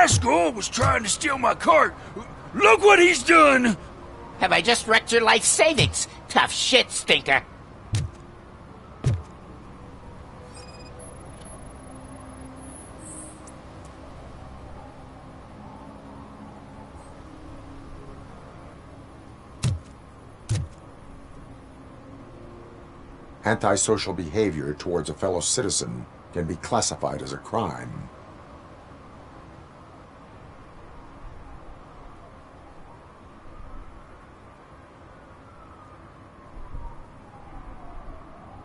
rascal was trying to steal my cart. Look what he's done! Have I just wrecked your life savings? Tough shit, stinker. Antisocial behavior towards a fellow citizen can be classified as a crime.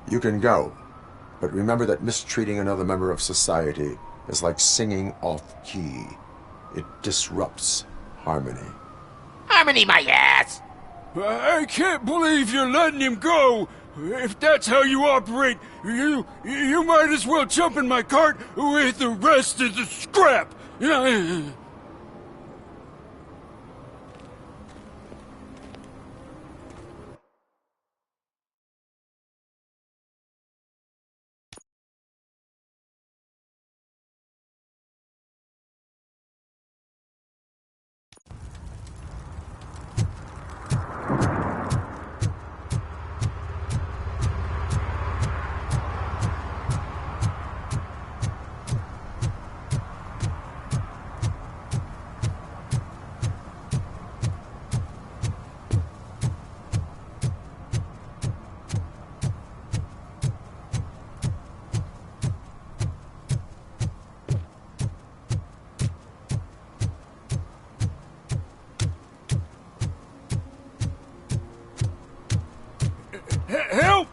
You can go, but remember that mistreating another member of society is like singing off-key. It disrupts harmony. Harmony my ass! I can't believe you're letting him go! If that's how you operate, you might as well jump in my cart with the rest of the scrap!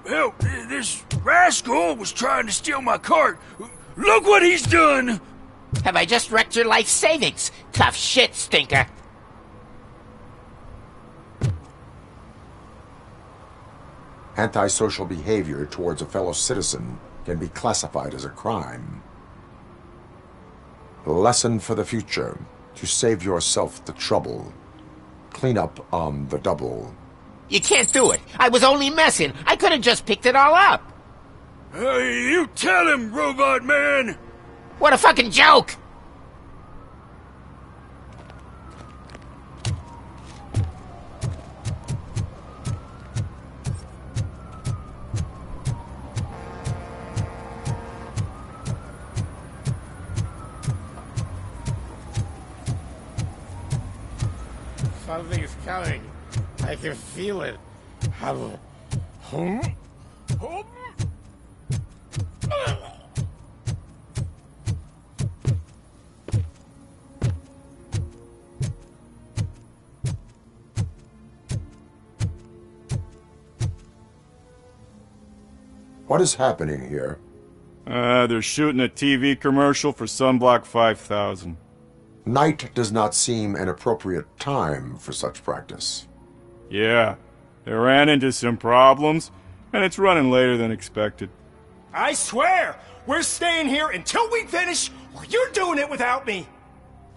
Help! This rascal was trying to steal my cart. Look what he's done! Have I just wrecked your life savings? Tough shit, stinker. Antisocial behavior towards a fellow citizen can be classified as a crime. Lesson for the future: to save yourself the trouble. Clean up on the double. You can't do it. I was only messing. I could have just picked it all up. You tell him, Robot Man! What a fucking joke! Something's coming. I can feel it. What is happening here? They're shooting a TV commercial for Sunblock 5000. Night does not seem an appropriate time for such practice. Yeah, they ran into some problems, and it's running later than expected. I swear, we're staying here until we finish, or you're doing it without me.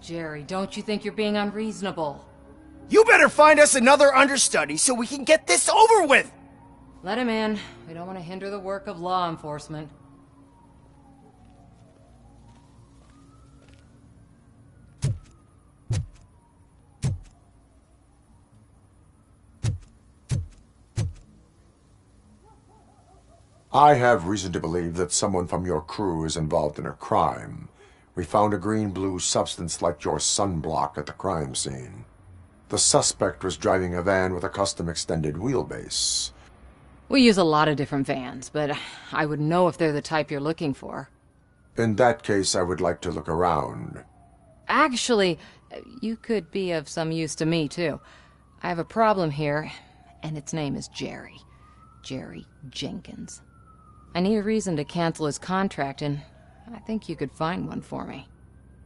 Jerry, don't you think you're being unreasonable? You better find us another understudy so we can get this over with. Let him in. We don't want to hinder the work of law enforcement. I have reason to believe that someone from your crew is involved in a crime. We found a green-blue substance like your sunblock at the crime scene. The suspect was driving a van with a custom extended wheelbase. We use a lot of different vans, but I would know if they're the type you're looking for. In that case, I would like to look around. Actually, you could be of some use to me, too. I have a problem here, and its name is Jerry. Jerry Jenkins. I need a reason to cancel his contract, and I think you could find one for me.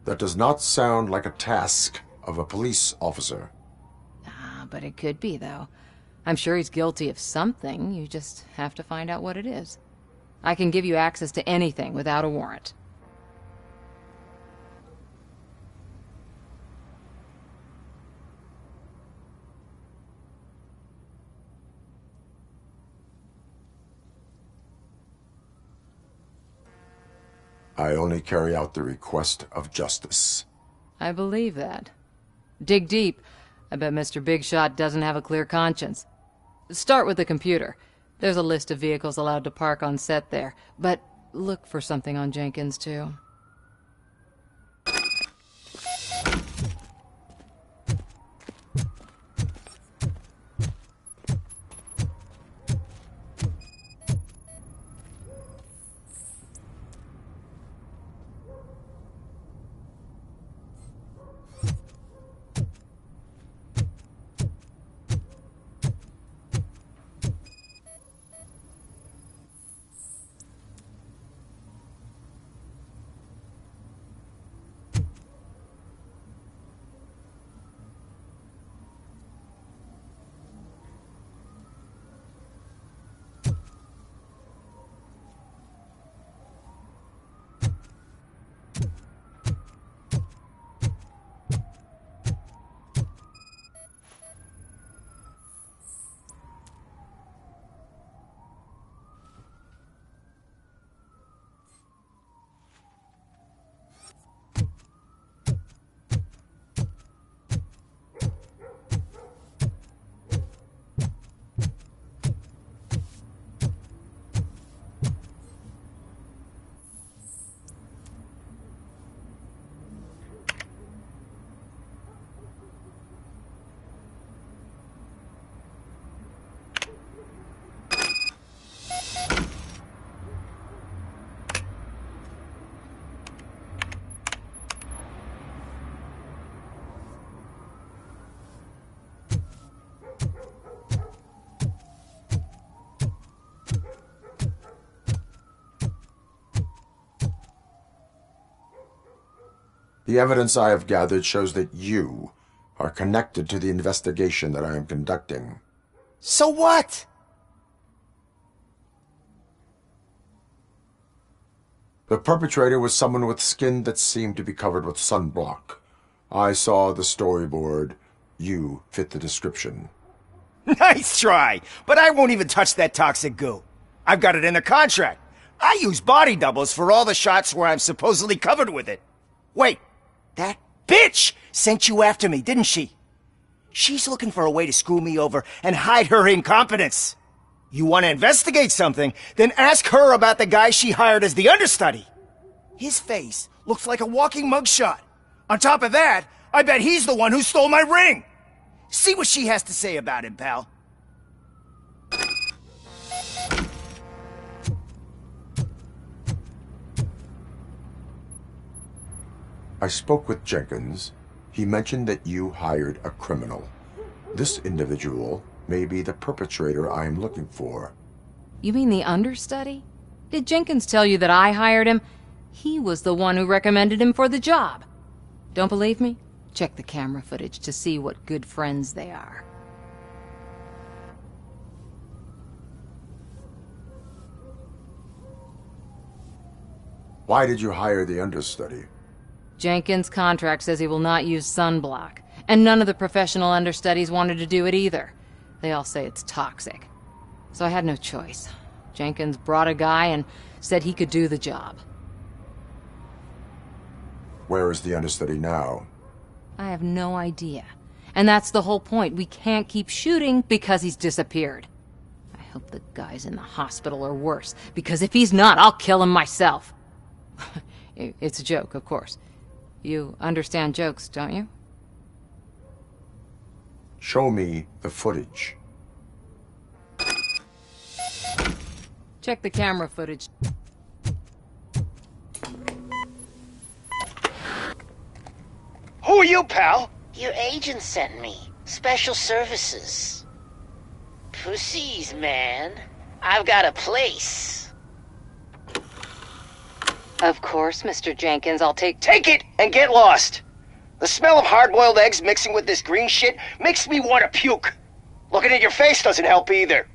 That does not sound like a task of a police officer. But it could be, though. I'm sure he's guilty of something. You just have to find out what it is. I can give you access to anything without a warrant. I only carry out the request of justice. I believe that. Dig deep. I bet Mr. Big Shot doesn't have a clear conscience. Start with the computer. There's a list of vehicles allowed to park on set there, but look for something on Jenkins, too. The evidence I have gathered shows that you are connected to the investigation that I am conducting. So what? The perpetrator was someone with skin that seemed to be covered with sunblock. I saw the storyboard. You fit the description. Nice try, but I won't even touch that toxic goo. I've got it in the contract. I use body doubles for all the shots where I'm supposedly covered with it. Wait, that bitch sent you after me, didn't she? She's looking for a way to screw me over and hide her incompetence. You want to investigate something, then ask her about the guy she hired as the understudy. His face looks like a walking mugshot. On top of that, I bet he's the one who stole my ring. See what she has to say about him, pal. I spoke with Jenkins. He mentioned that you hired a criminal. This individual may be the perpetrator I am looking for. You mean the understudy? Did Jenkins tell you that I hired him? He was the one who recommended him for the job. Don't believe me? Check the camera footage to see what good friends they are. Why did you hire the understudy? Jenkins' contract says he will not use sunblock, and none of the professional understudies wanted to do it either. They all say it's toxic. So I had no choice. Jenkins brought a guy and said he could do the job. Where is the understudy now? I have no idea. And that's the whole point. We can't keep shooting because he's disappeared. I hope the guy's in the hospital or worse, because if he's not, I'll kill him myself. It's a joke, of course. You understand jokes, don't you? Show me the footage. Check the camera footage. Who are you, pal? Your agent sent me. Special services. Pussies, man. I've got a place. Of course, Mr. Jenkins, I'll take Take it and get lost. The smell of hard-boiled eggs mixing with this green shit makes me want to puke. Looking at your face doesn't help either.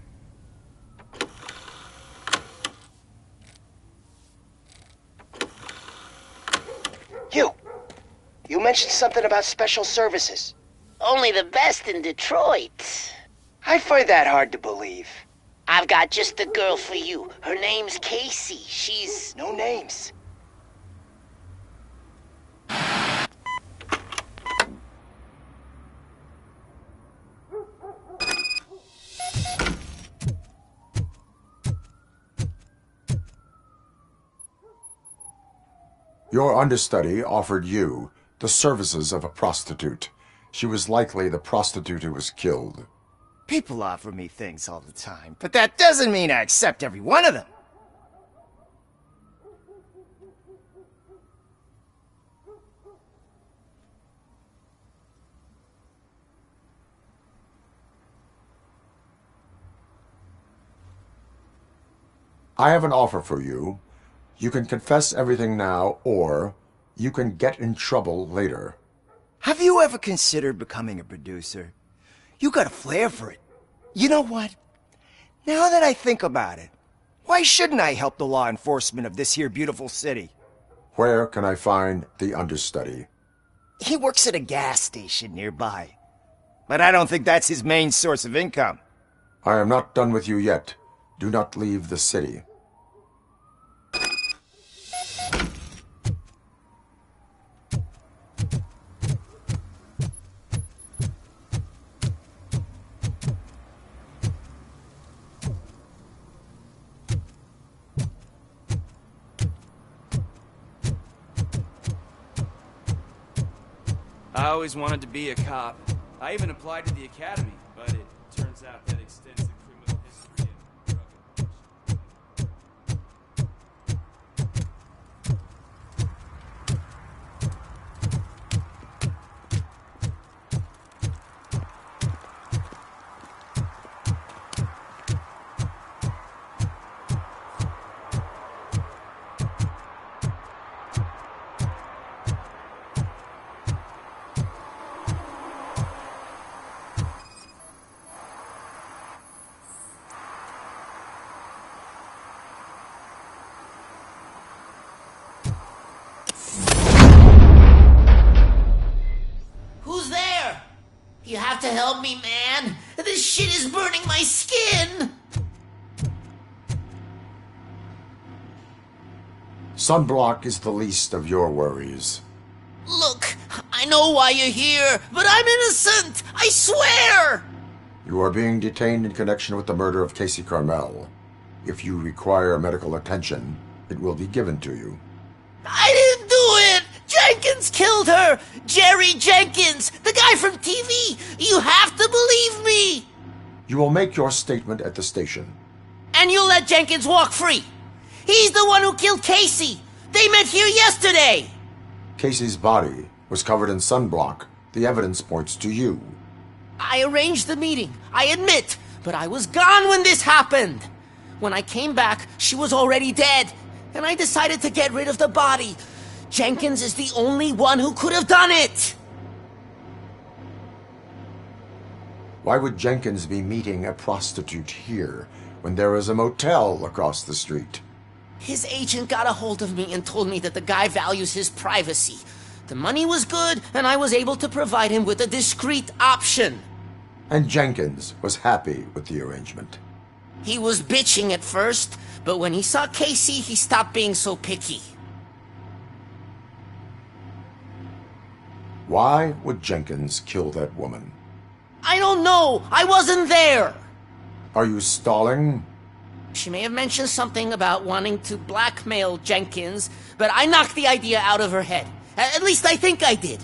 You mentioned something about special services. only the best in Detroit. I find that hard to believe. I've got just the girl for you. Her name's Casey. She's... No names. Your understudy offered you the services of a prostitute. She was likely the prostitute who was killed. People offer me things all the time, but that doesn't mean I accept every one of them. I have an offer for you. You can confess everything now, or you can get in trouble later. Have you ever considered becoming a producer? You got a flair for it. You know what? Now that I think about it, why shouldn't I help the law enforcement of this here beautiful city? Where can I find the understudy? He works at a gas station nearby. But I don't think that's his main source of income. I am not done with you yet. Do not leave the city. I always wanted to be a cop. I even applied to the academy, but it turns out that extensive criminal history and drug Who's there? You have to help me, man. This shit is burning my skin. Sunblock is the least of your worries. Look, I know why you're here, but I'm innocent. I swear. You are being detained in connection with the murder of Casey Carmel. If you require medical attention, it will be given to you. I didn't do it. Jenkins killed her. Jerry Jenkins, the guy from TV. You have to believe me. You will make your statement at the station. And you'll let Jenkins walk free. He's the one who killed Casey. They met here yesterday. Casey's body was covered in sunblock. The evidence points to you. I arranged the meeting, I admit, but I was gone when this happened. When I came back, she was already dead, and I decided to get rid of the body. Jenkins is the only one who could have done it. Why would Jenkins be meeting a prostitute here when there is a motel across the street? His agent got a hold of me and told me that the guy values his privacy. The money was good, and I was able to provide him with a discreet option. And Jenkins was happy with the arrangement. He was bitching at first, but when he saw Casey, he stopped being so picky. Why would Jenkins kill that woman? I don't know. I wasn't there. Are you stalling? She may have mentioned something about wanting to blackmail Jenkins, but I knocked the idea out of her head. At least I think I did.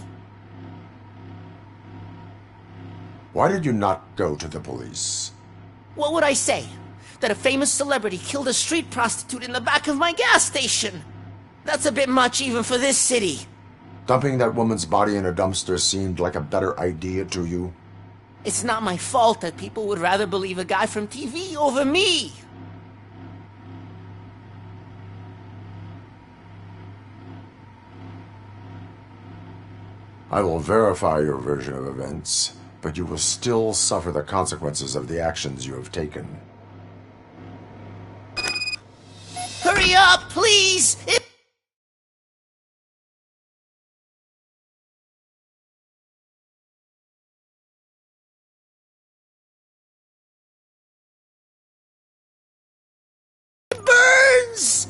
Why did you not go to the police? What would I say? That a famous celebrity killed a street prostitute in the back of my gas station? That's a bit much even for this city. Dumping that woman's body in a dumpster seemed like a better idea to you? It's not my fault that people would rather believe a guy from TV over me. I will verify your version of events, but you will still suffer the consequences of the actions you have taken. Hurry up, please! It burns!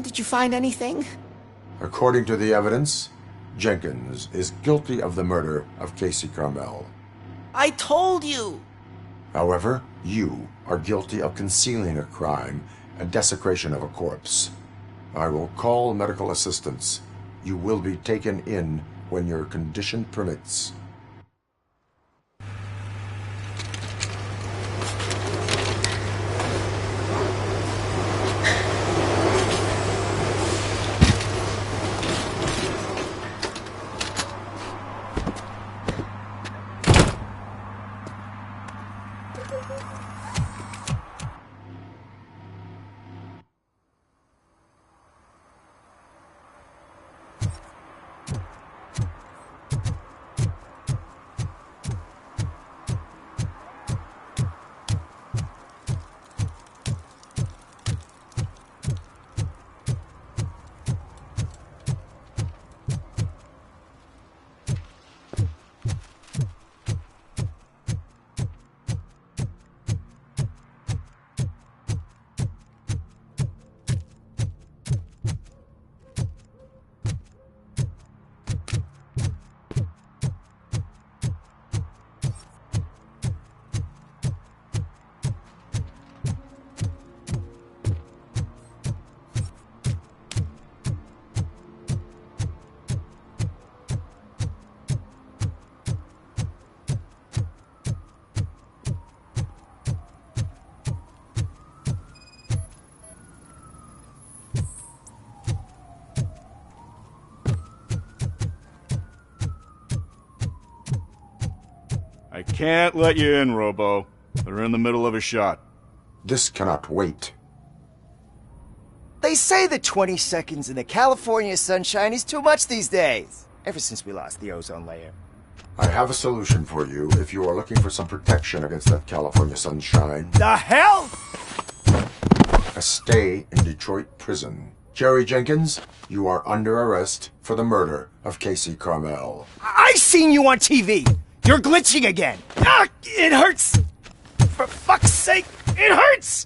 Did you find anything? According to the evidence, Jenkins is guilty of the murder of Casey Carmel. I told you! However, you are guilty of concealing a crime and desecration of a corpse. I will call medical assistance. You will be taken in when your condition permits. I can't let you in, Robo. They're in the middle of a shot. This cannot wait. They say that 20 seconds in the California sunshine is too much these days. Ever since we lost the ozone layer. I have a solution for you if you are looking for some protection against that California sunshine. The hell? A stay in Detroit prison. Jerry Jenkins, you are under arrest for the murder of Casey Carmel. I seen you on TV. You're glitching again. Ah, it hurts. For fuck's sake, it hurts.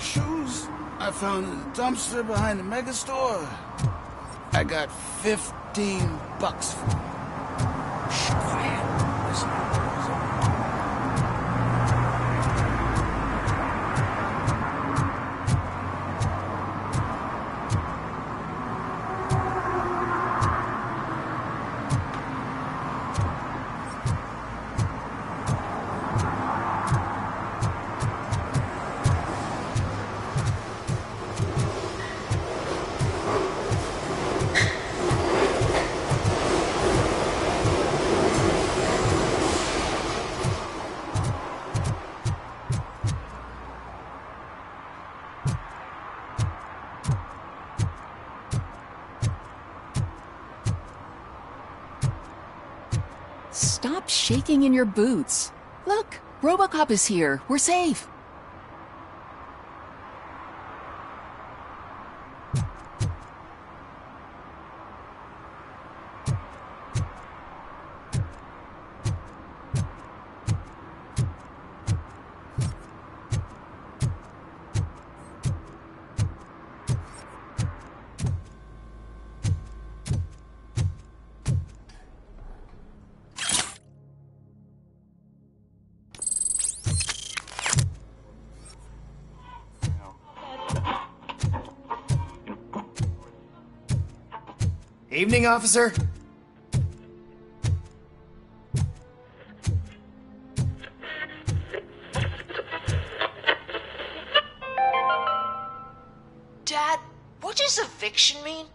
shoes I found in the dumpster behind the mega store. I got $15 for them. Shh, quiet. Listen. Stop shaking in your boots. Look, RoboCop is here. We're safe. Evening, officer. Dad, what does eviction mean?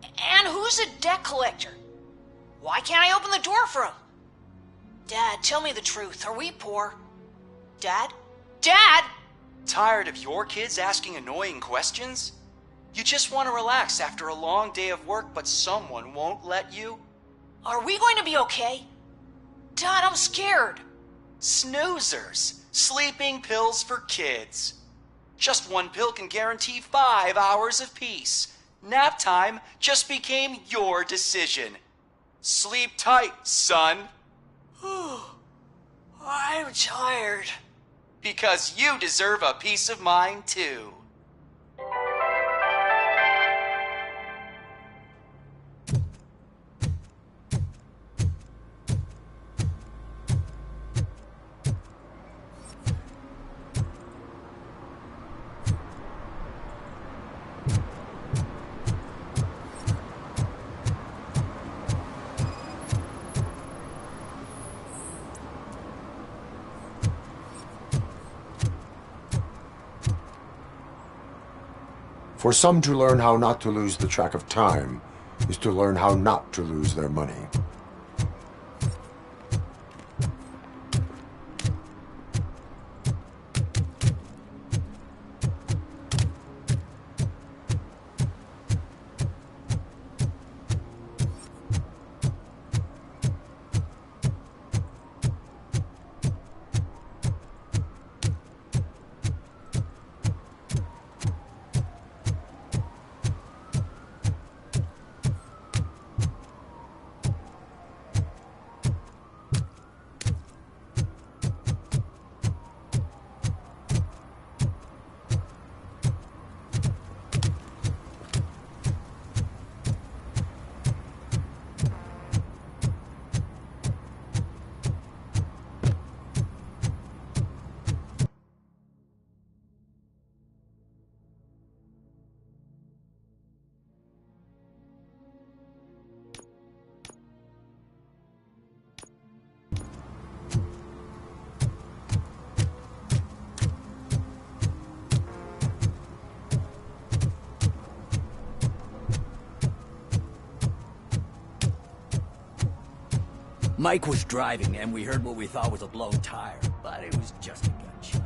And who's a debt collector? Why can't I open the door for him? Dad, tell me the truth. Are we poor? Dad? Dad! Tired of your kids asking annoying questions? You just want to relax after a long day of work, but someone won't let you? Are we going to be okay? Dad, I'm scared. Snoozers. Sleeping pills for kids. Just one pill can guarantee 5 hours of peace. Nap time just became your decision. Sleep tight, son. I'm tired. Because you deserve a peace of mind, too. For some, to learn how not to lose the track of time is to learn how not to lose their money. Mike was driving, and we heard what we thought was a blown tire, but it was just a gunshot.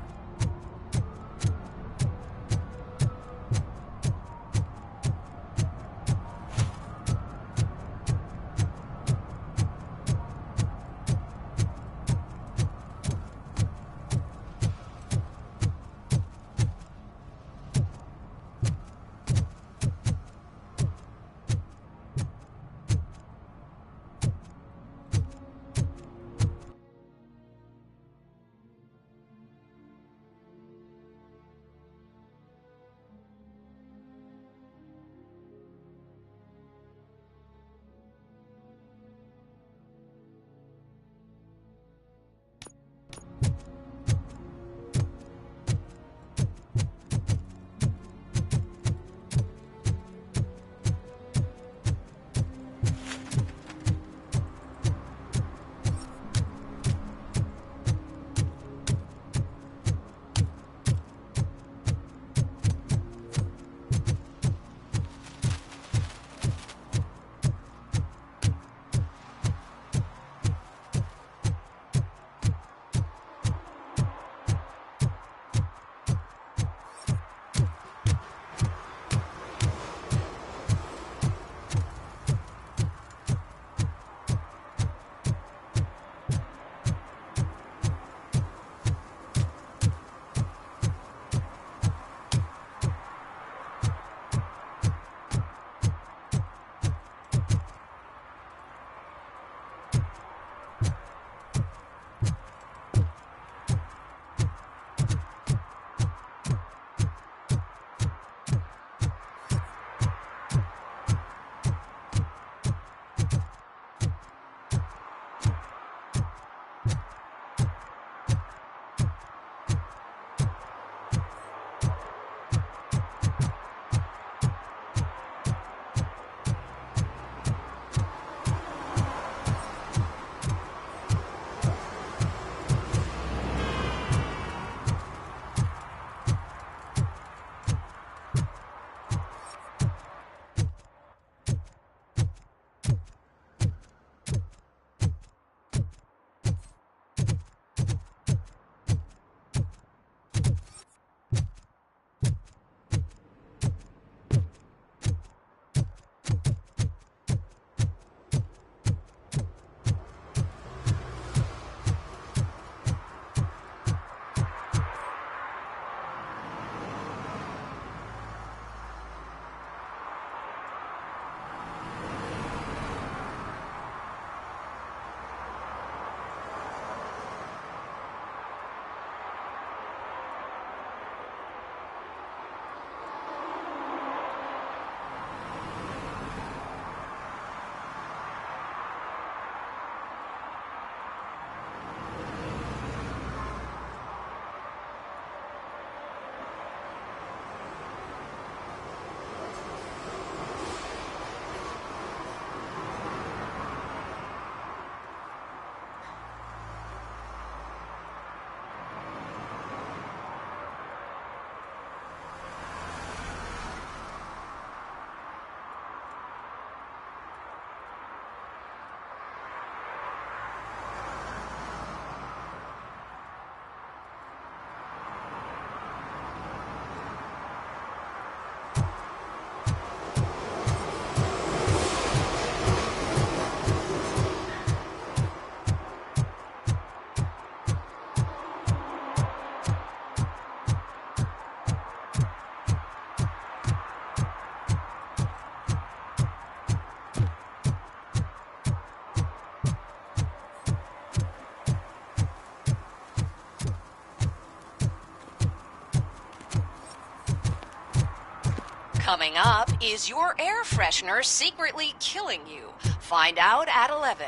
up, is your air freshener secretly killing you? Find out at 11.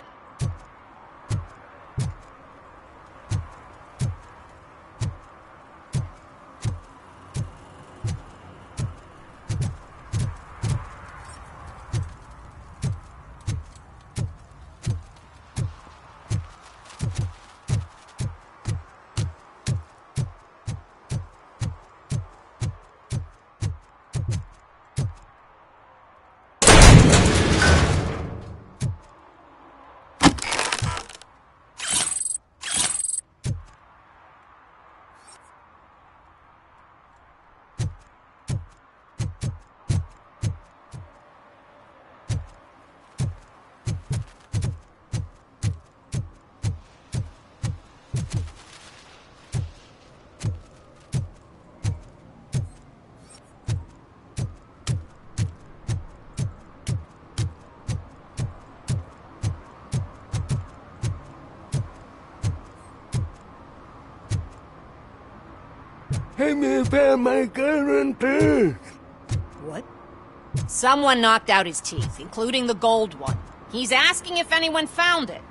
Hey, me found my gun and purse. What? Someone knocked out his teeth, including the gold one. He's asking if anyone found it.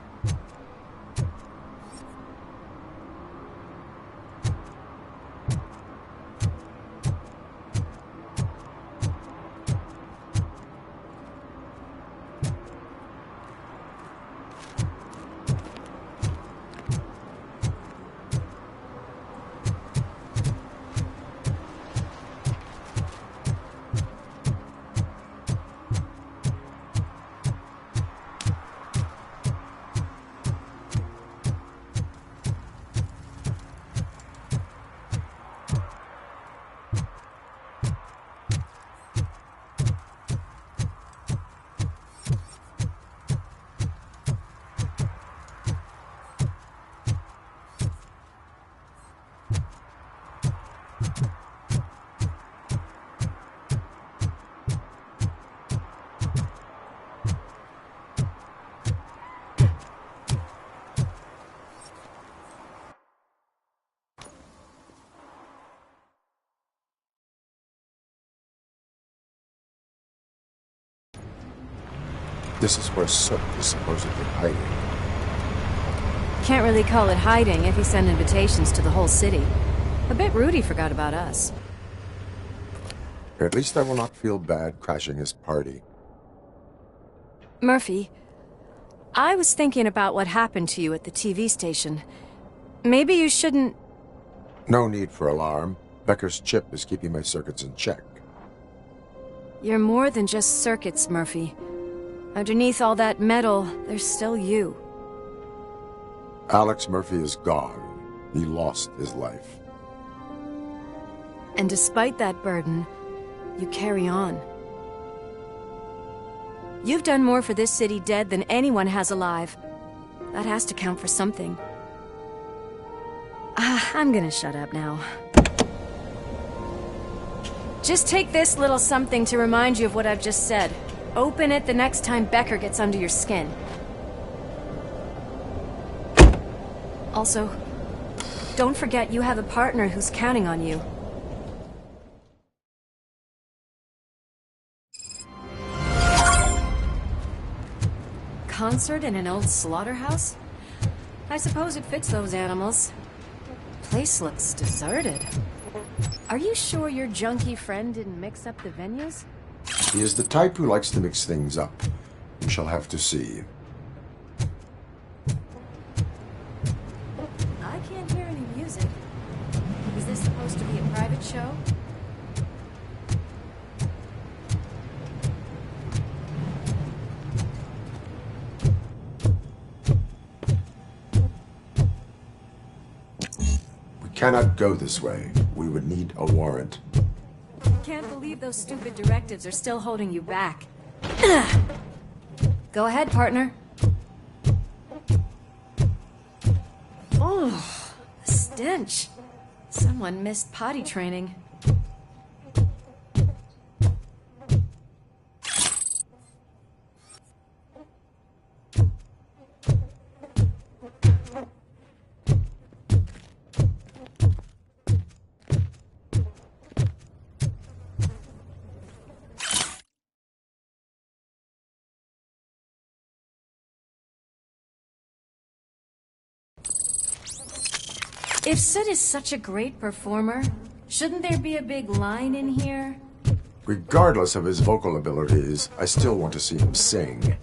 This is where Soot is supposedly hiding. Can't really call it hiding if he sent invitations to the whole city. A bit rude he forgot about us. At least I will not feel bad crashing his party. Murphy, I was thinking about what happened to you at the TV station. Maybe you shouldn't... No need for alarm. Becker's chip is keeping my circuits in check. You're more than just circuits, Murphy. Underneath all that metal, there's still you. Alex Murphy is gone. He lost his life. And despite that burden, you carry on. You've done more for this city dead than anyone has alive. That has to count for something. I'm gonna shut up now. Just take this little something to remind you of what I've just said. Open it the next time Becker gets under your skin. Also, don't forget you have a partner who's counting on you. Concert in an old slaughterhouse? I suppose it fits those animals. Place looks deserted. Are you sure your junkie friend didn't mix up the venues? He is the type who likes to mix things up. We shall have to see. I can't hear any music. Is this supposed to be a private show? We cannot go this way. We would need a warrant. Can't believe those stupid directives are still holding you back. Go ahead, partner. Oh, the stench. Someone missed potty training. If Sid is such a great performer, shouldn't there be a big line in here? Regardless of his vocal abilities, I still want to see him sing.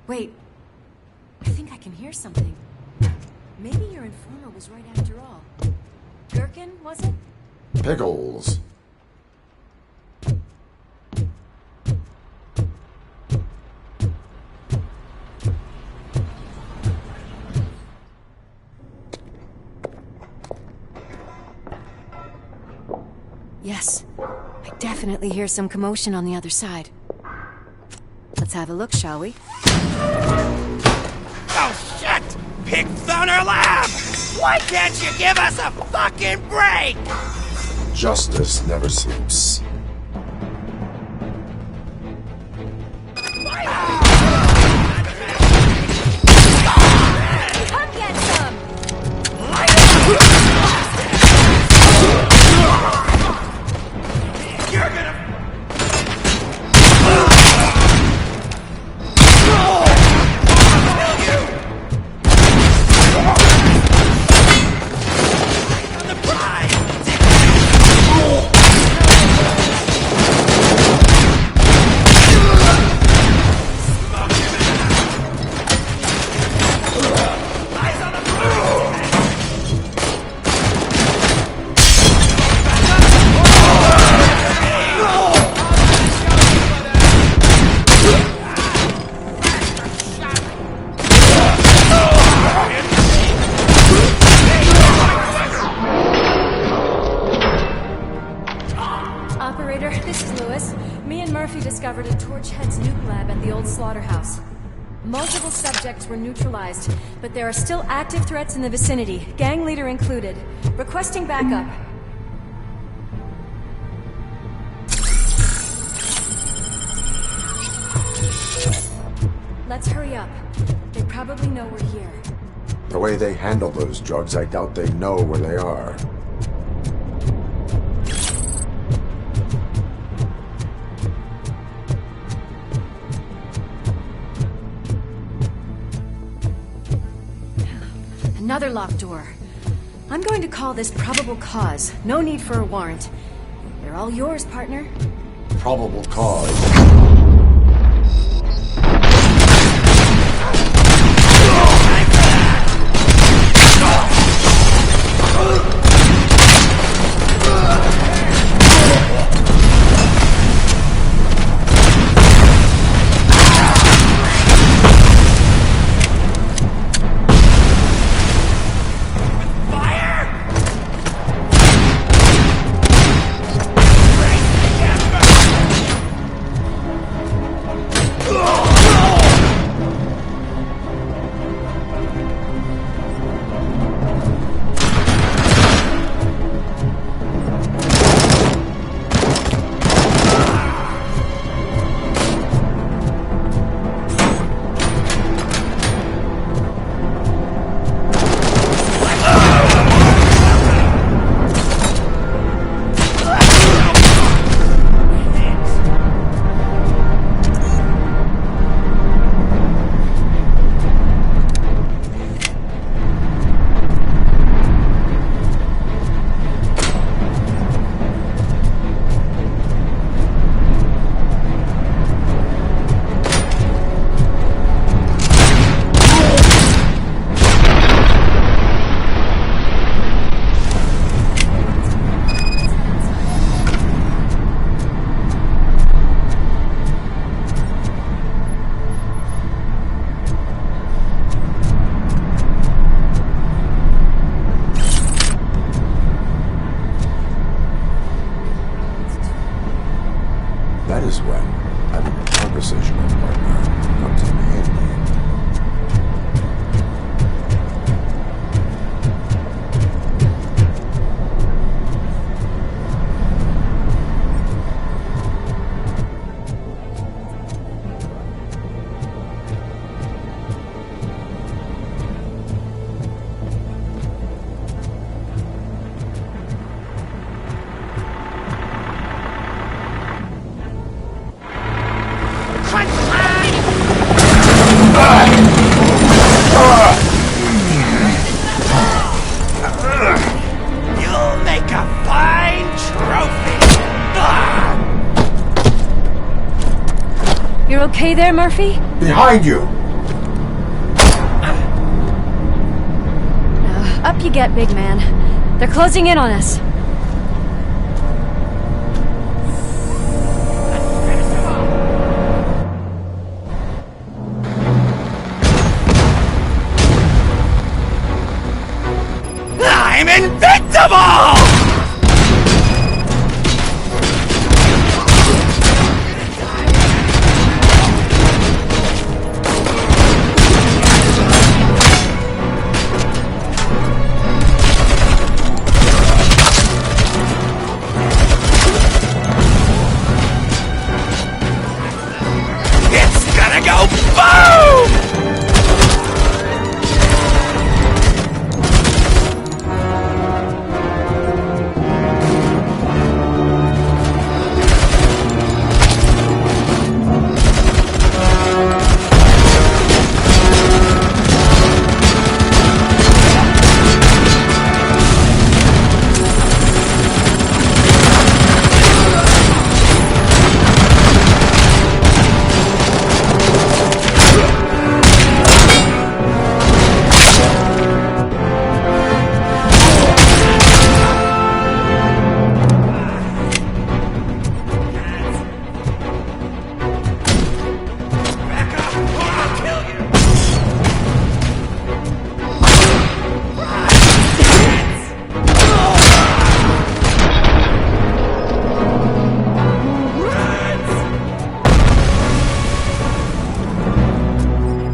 Wait, I think I can hear something. Maybe your informer was right after all. Gherkin, was it? Pickles. Yes, I definitely hear some commotion on the other side. Let's have a look, shall we? Oh, shit! Pig Thunder Lab! Why can't you give us a fucking break? Justice never sleeps. Come get some! You're gonna... Operator, this is Lewis. Me and Murphy discovered a Torchhead's nuke lab at the old slaughterhouse. Multiple subjects were neutralized, but there are still active threats in the vicinity, gang leader included. Requesting backup. Let's hurry up. They probably know we're here. The way they handle those drugs, I doubt they know where they are. Another locked door. I'm going to call this probable cause. No need for a warrant. They're all yours, partner. Probable cause. okay there, Murphy? Behind you! Up you get, big man. They're closing in on us. I'm invincible! It's gonna go boom!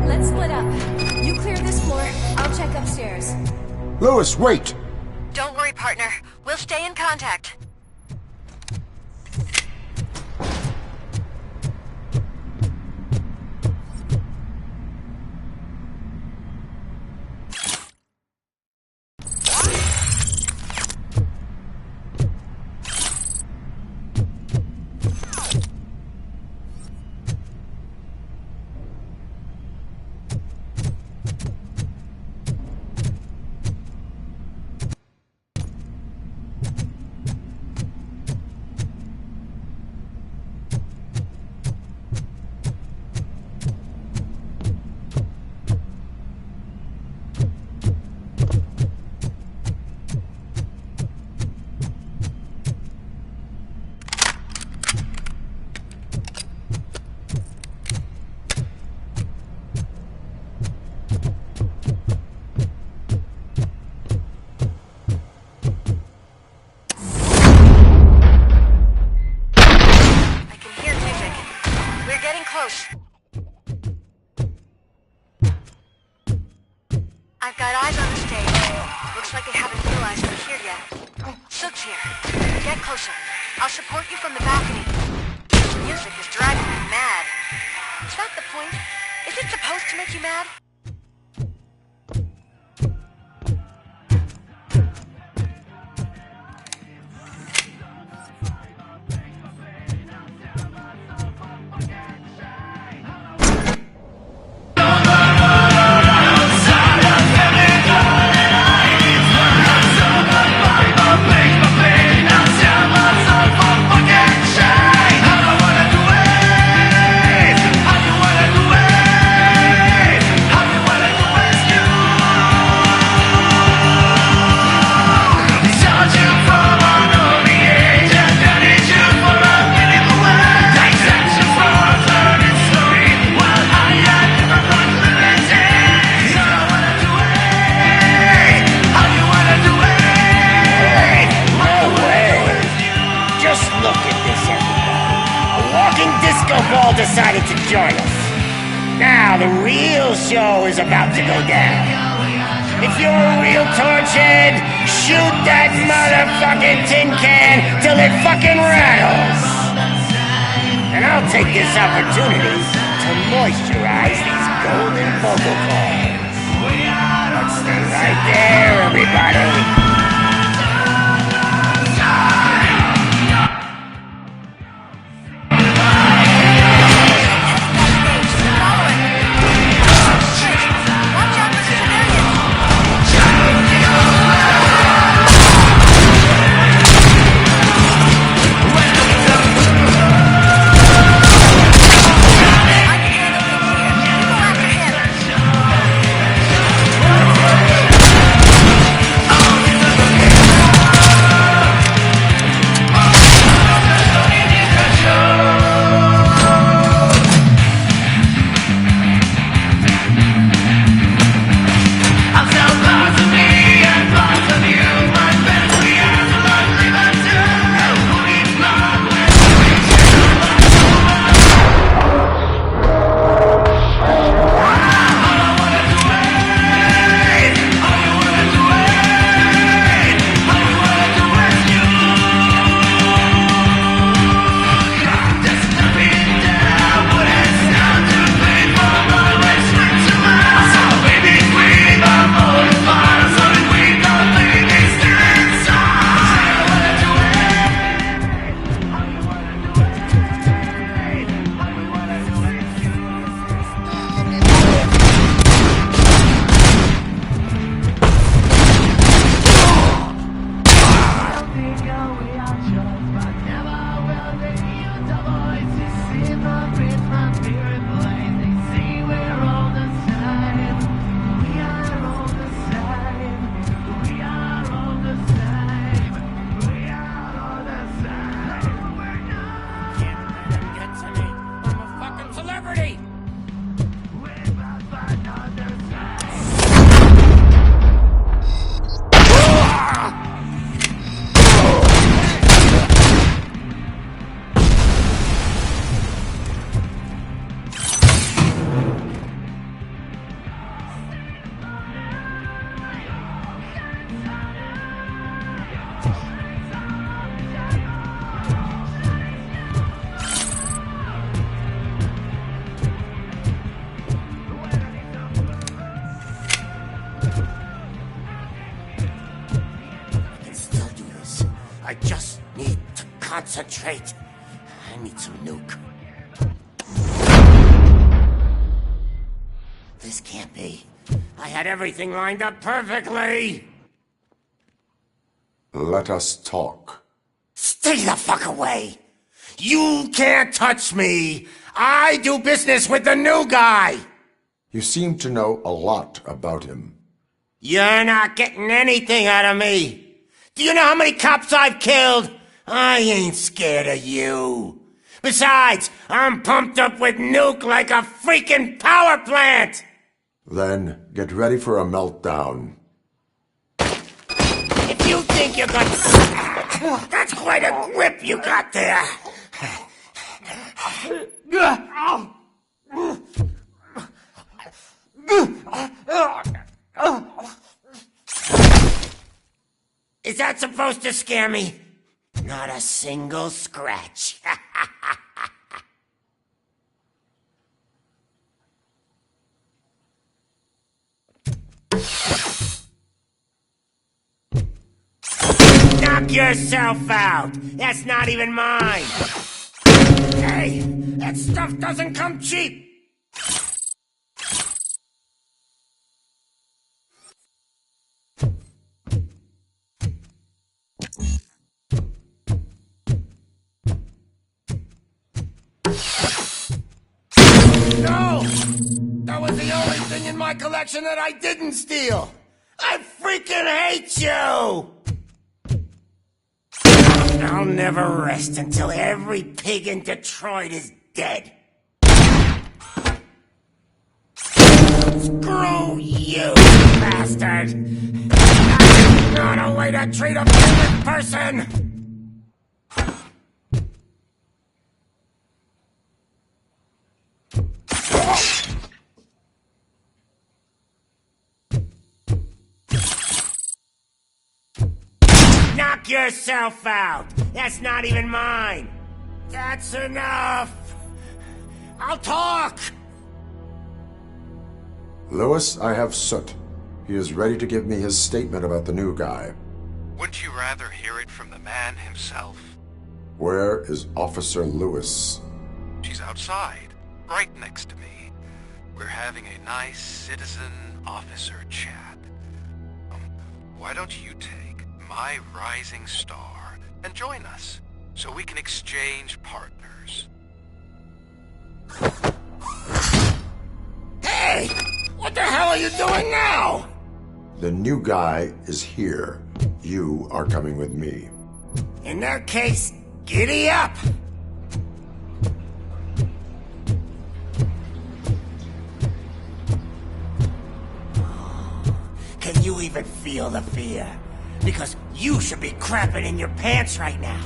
Let's split up. You clear this floor, I'll check upstairs. Lewis, wait! Don't worry, partner. We'll stay in contact. I've got eyes on the stage. Looks like they haven't realized we're here yet. Sook's here. Get closer. I'll support you from the balcony. This music is driving me mad. Is that the point? Is it supposed to make you mad? Decided to join us. Now the real show is about to go down. If you're a real torchhead, shoot that motherfucking tin can till it fucking rattles. And I'll take this opportunity to moisturize these golden vocal cords. Let's stay right there, everybody. I'm I just need to concentrate. I need some nuke. This can't be. I had everything lined up perfectly. Let us talk. Stay the fuck away. You can't touch me. I do business with the new guy. You seem to know a lot about him. You're not getting anything out of me. Do you know how many cops I've killed? I ain't scared of you. Besides, I'm pumped up with nuke like a freaking power plant. Then get ready for a meltdown. If you think you got... That's quite a grip you got there. Is that supposed to scare me? Not a single scratch. Knock yourself out. That's not even mine. Hey, that stuff doesn't come cheap. No! That was the only thing in my collection that I didn't steal! I freaking hate you! I'll never rest until every pig in Detroit is dead. Screw you, bastard! That's not a way to treat a human person! Knock yourself out! That's not even mine! That's enough! I'll talk! Lewis, I have Soot. He is ready to give me his statement about the new guy. Wouldn't you rather hear it from the man himself? Where is Officer Lewis? She's outside, right next to me. We're having a nice citizen-officer chat. Why don't you take my rising star and join us, so we can exchange partners? Hey! What the hell are you doing now? The new guy is here. You are coming with me. In that case, giddy up! Can you even feel the fear? Because you should be crapping in your pants right now.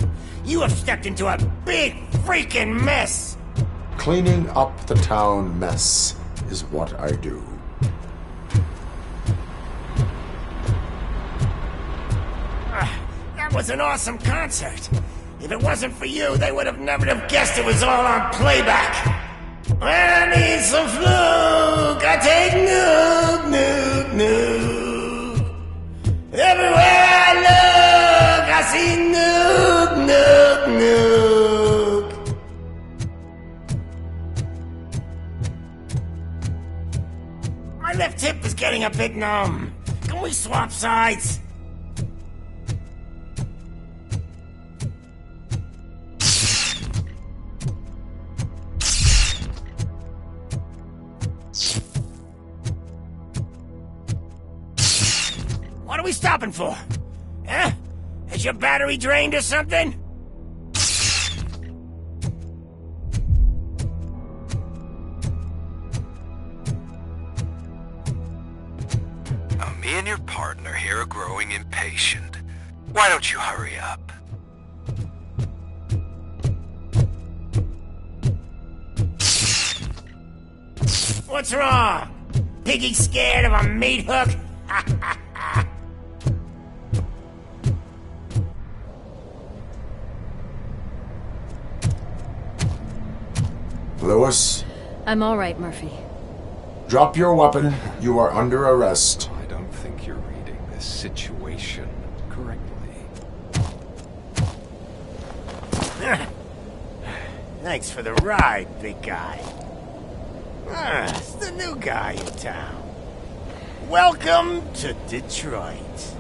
You have stepped into a big freaking mess! Cleaning up the town mess is what I do. That was an awesome concert. If it wasn't for you, they would have never have guessed it was all on playback. When I need some fluke, I take nuke, nuke, nuke. Everywhere I look, I see nuke, nuke, nuke. My left hip is getting a bit numb. Can we swap sides? What are we stopping for? Huh? Is your battery drained or something? Me and your partner here are growing impatient. Why don't you hurry up? What's wrong? Piggy scared of a meat hook? Lewis? I'm all right, Murphy. Drop your weapon. You are under arrest. I don't think you're reading this situation correctly. Thanks for the ride, big guy. It's the new guy in town. Welcome to Detroit.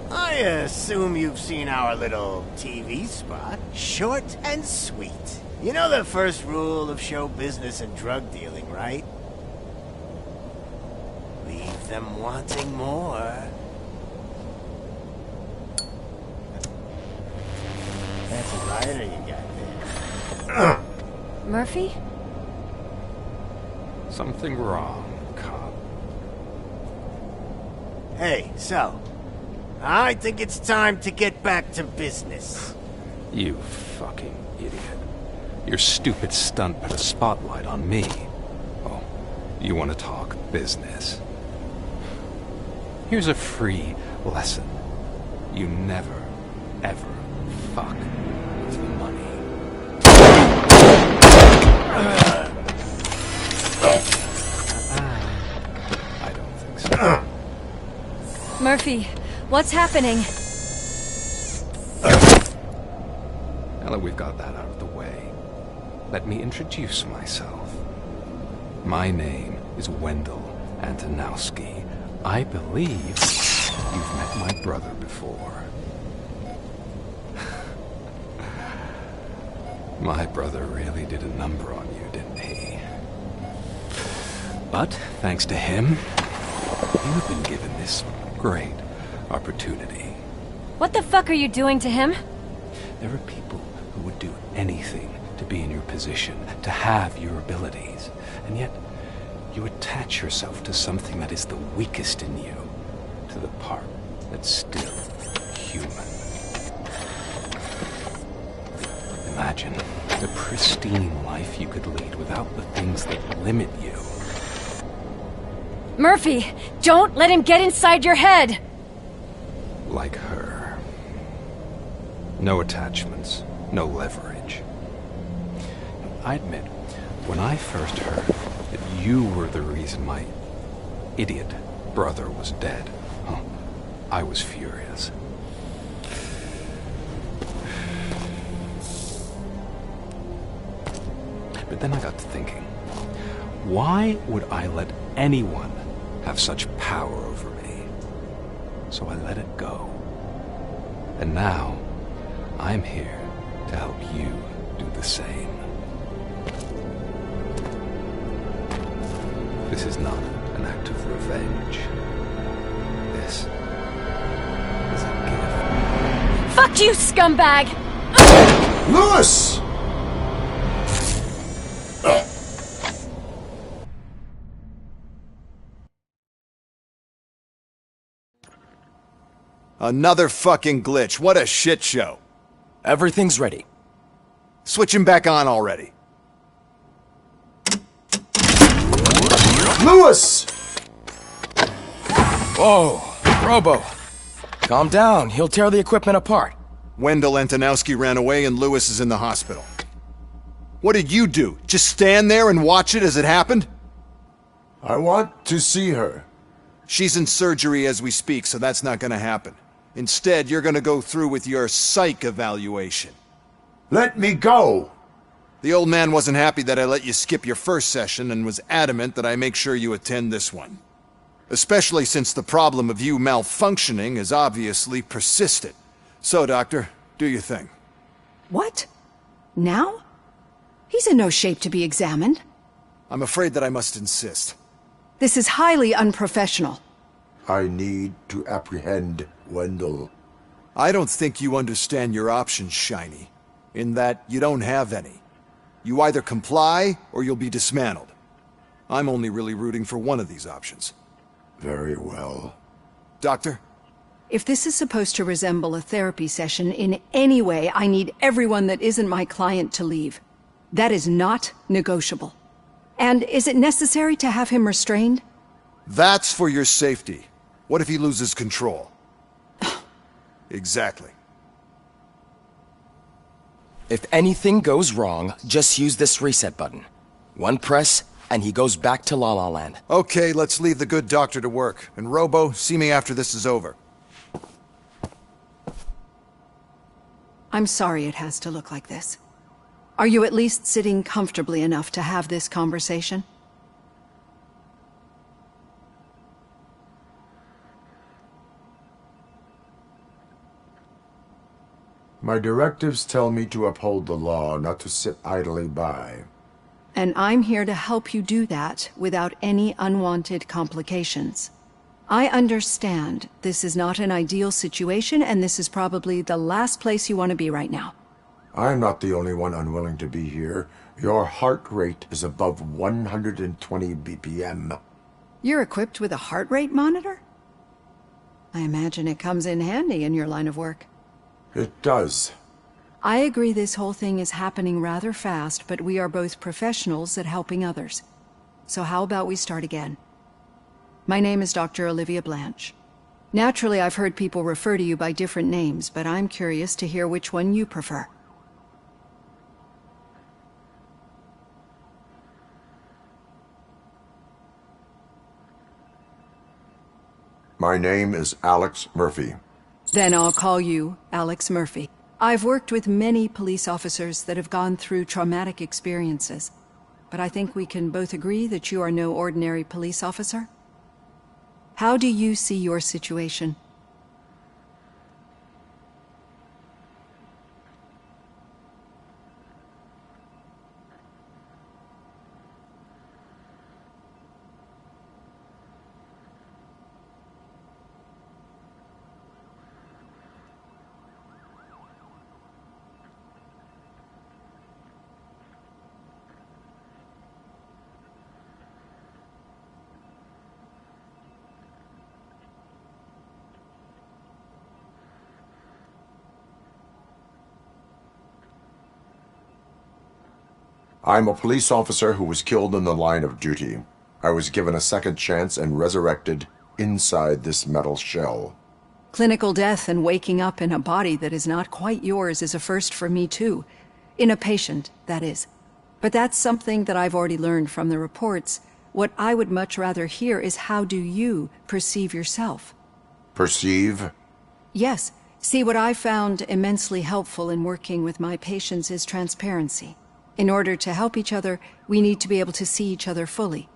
I assume you've seen our little TV spot. Short and sweet. You know the first rule of show business and drug dealing, right? Leave them wanting more. That's a lighter you got there. Murphy? Something wrong, cop. Hey, so, I think it's time to get back to business. You fucking idiot. Your stupid stunt put a spotlight on me. Oh, you want to talk business? Here's a free lesson. You never, ever fuck with the money. I don't think so. Murphy, what's happening? Now that we've got that out of the way, let me introduce myself. My name is Wendell Antonowski. I believe you've met my brother before. My brother really did a number on you, didn't he? But, thanks to him, you've been given this great opportunity. What the fuck are you doing to him? There are people who would do anything to be in your position, to have your abilities, and yet you attach yourself to something that is the weakest in you, to the part that's still human. Imagine the pristine life you could lead without the things that limit you. Murphy, don't let him get inside your head! Like her. No attachments, no leverage. I admit, when I first heard that you were the reason my idiot brother was dead, I was furious. But then I got to thinking, why would I let anyone have such power over me? So I let it go. And now, I'm here to help you do the same. This is not an act of revenge. This is a gift. Fuck you, scumbag! Lewis! Another fucking glitch. What a shit show. Everything's ready. Switch him back on already. Lewis! Whoa, Robo. Calm down. He'll tear the equipment apart. Wendell Antonowski ran away and Lewis is in the hospital. What did you do? Just stand there and watch it as it happened? I want to see her. She's in surgery as we speak, so that's not gonna happen. Instead, you're gonna go through with your psych evaluation. Let me go! The old man wasn't happy that I let you skip your first session and was adamant that I make sure you attend this one. Especially since the problem of you malfunctioning has obviously persisted. So, Doctor, do your thing. What? Now? He's in no shape to be examined. I'm afraid that I must insist. This is highly unprofessional. I need to apprehend Wendell. I don't think you understand your options, Shiny. In that you don't have any. You either comply, or you'll be dismantled. I'm only really rooting for one of these options. Very well. Doctor? If this is supposed to resemble a therapy session in any way, I need everyone that isn't my client to leave. That is not negotiable. And is it necessary to have him restrained? That's for your safety. What if he loses control? Exactly. If anything goes wrong, just use this reset button. One press, and he goes back to La La Land. Okay, let's leave the good doctor to work. And Robo, see me after this is over. I'm sorry it has to look like this. Are you at least sitting comfortably enough to have this conversation? My directives tell me to uphold the law, not to sit idly by. And I'm here to help you do that without any unwanted complications. I understand this is not an ideal situation, and this is probably the last place you want to be right now. I'm not the only one unwilling to be here. Your heart rate is above 120 BPM. You're equipped with a heart rate monitor? I imagine it comes in handy in your line of work. It does. I agree this whole thing is happening rather fast, but we are both professionals at helping others. So how about we start again? My name is Dr. Olivia Blanche. Naturally, I've heard people refer to you by different names, but I'm curious to hear which one you prefer. My name is Alex Murphy. Then I'll call you Alex Murphy. I've worked with many police officers that have gone through traumatic experiences, but I think we can both agree that you are no ordinary police officer. How do you see your situation? I'm a police officer who was killed in the line of duty. I was given a second chance and resurrected inside this metal shell. Clinical death and waking up in a body that is not quite yours is a first for me too. In a patient, that is. But that's something that I've already learned from the reports. What I would much rather hear is how do you perceive yourself? Perceive? Yes. See, what I found immensely helpful in working with my patients is transparency. In order to help each other, we need to be able to see each other fully.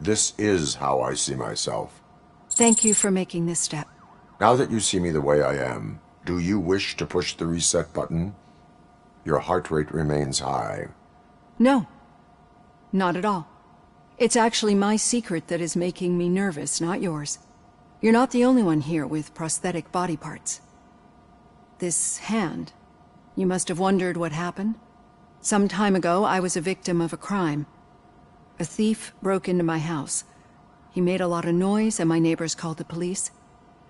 This is how I see myself. Thank you for making this step. Now that you see me the way I am, do you wish to push the reset button? Your heart rate remains high. No. Not at all. It's actually my secret that is making me nervous, not yours. You're not the only one here with prosthetic body parts. This hand, you must have wondered what happened. Some time ago, I was a victim of a crime. A thief broke into my house. He made a lot of noise and my neighbors called the police.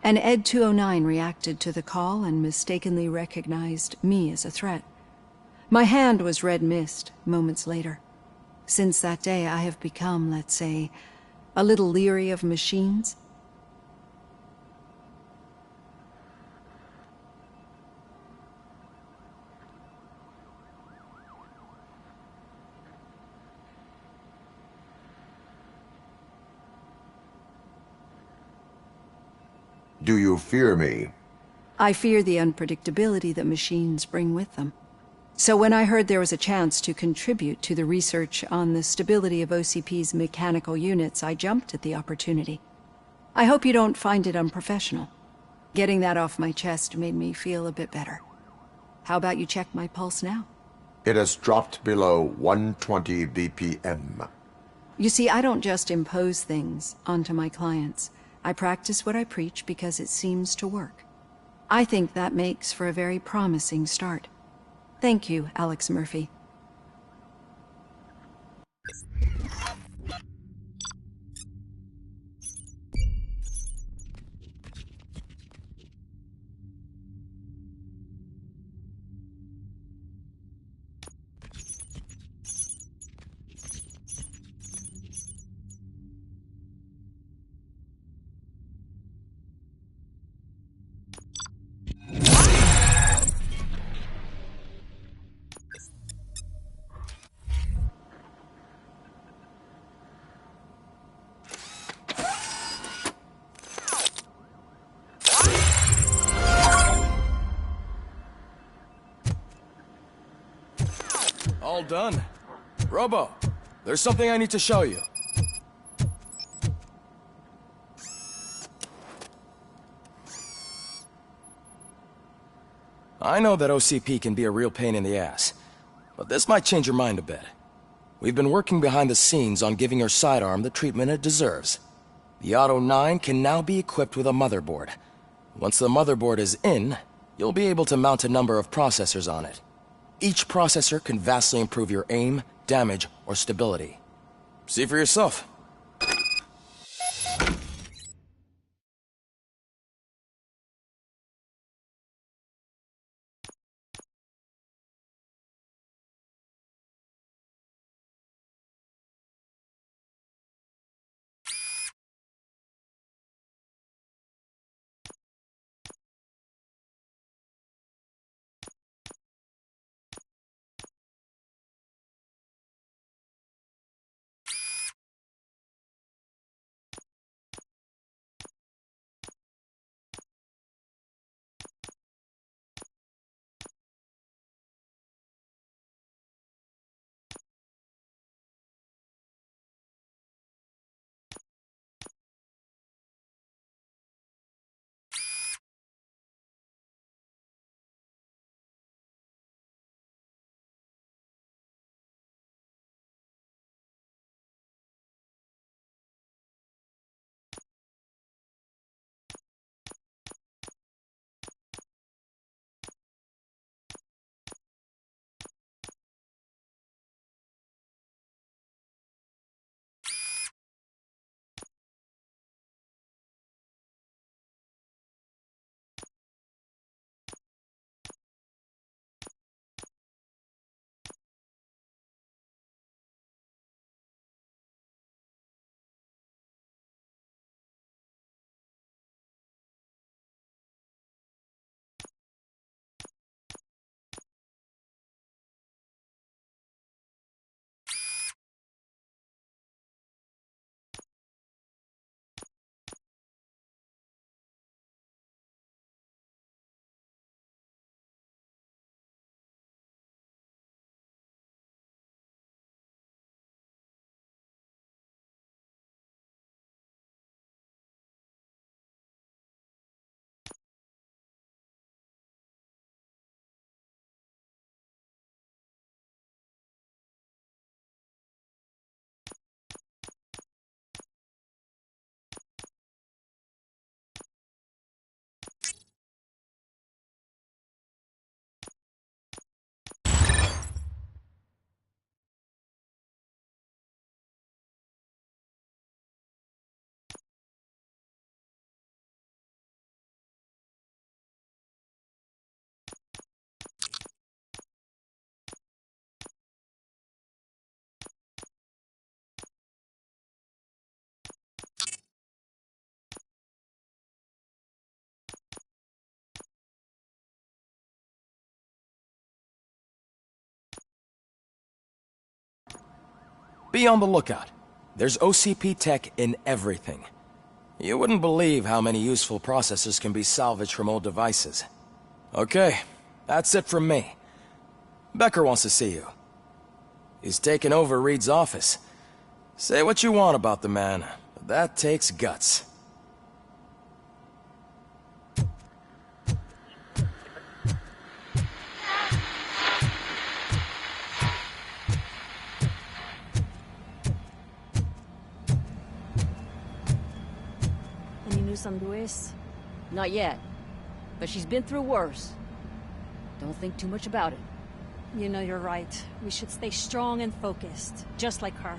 And Ed 209 reacted to the call and mistakenly recognized me as a threat. My hand was red mist moments later. Since that day, I have become, let's say, a little leery of machines. Do you fear me? I fear the unpredictability that machines bring with them. So when I heard there was a chance to contribute to the research on the stability of OCP's mechanical units, I jumped at the opportunity. I hope you don't find it unprofessional. Getting that off my chest made me feel a bit better. How about you check my pulse now? It has dropped below 120 BPM. You see, I don't just impose things onto my clients. I practice what I preach because it seems to work. I think that makes for a very promising start. Thank you, Alex Murphy. All done. Robo, there's something I need to show you. I know that OCP can be a real pain in the ass, but this might change your mind a bit. We've been working behind the scenes on giving your sidearm the treatment it deserves. The Auto 9 can now be equipped with a motherboard. Once the motherboard is in, you'll be able to mount a number of processors on it. Each processor can vastly improve your aim, damage, or stability. See for yourself. Be on the lookout. There's OCP tech in everything. You wouldn't believe how many useful processors can be salvaged from old devices. Okay, that's it from me. Becker wants to see you. He's taken over Reed's office. Say what you want about the man, but that takes guts. Any news on Luis? Not yet, but she's been through worse. Don't think too much about it. You know you're right. We should stay strong and focused, just like her.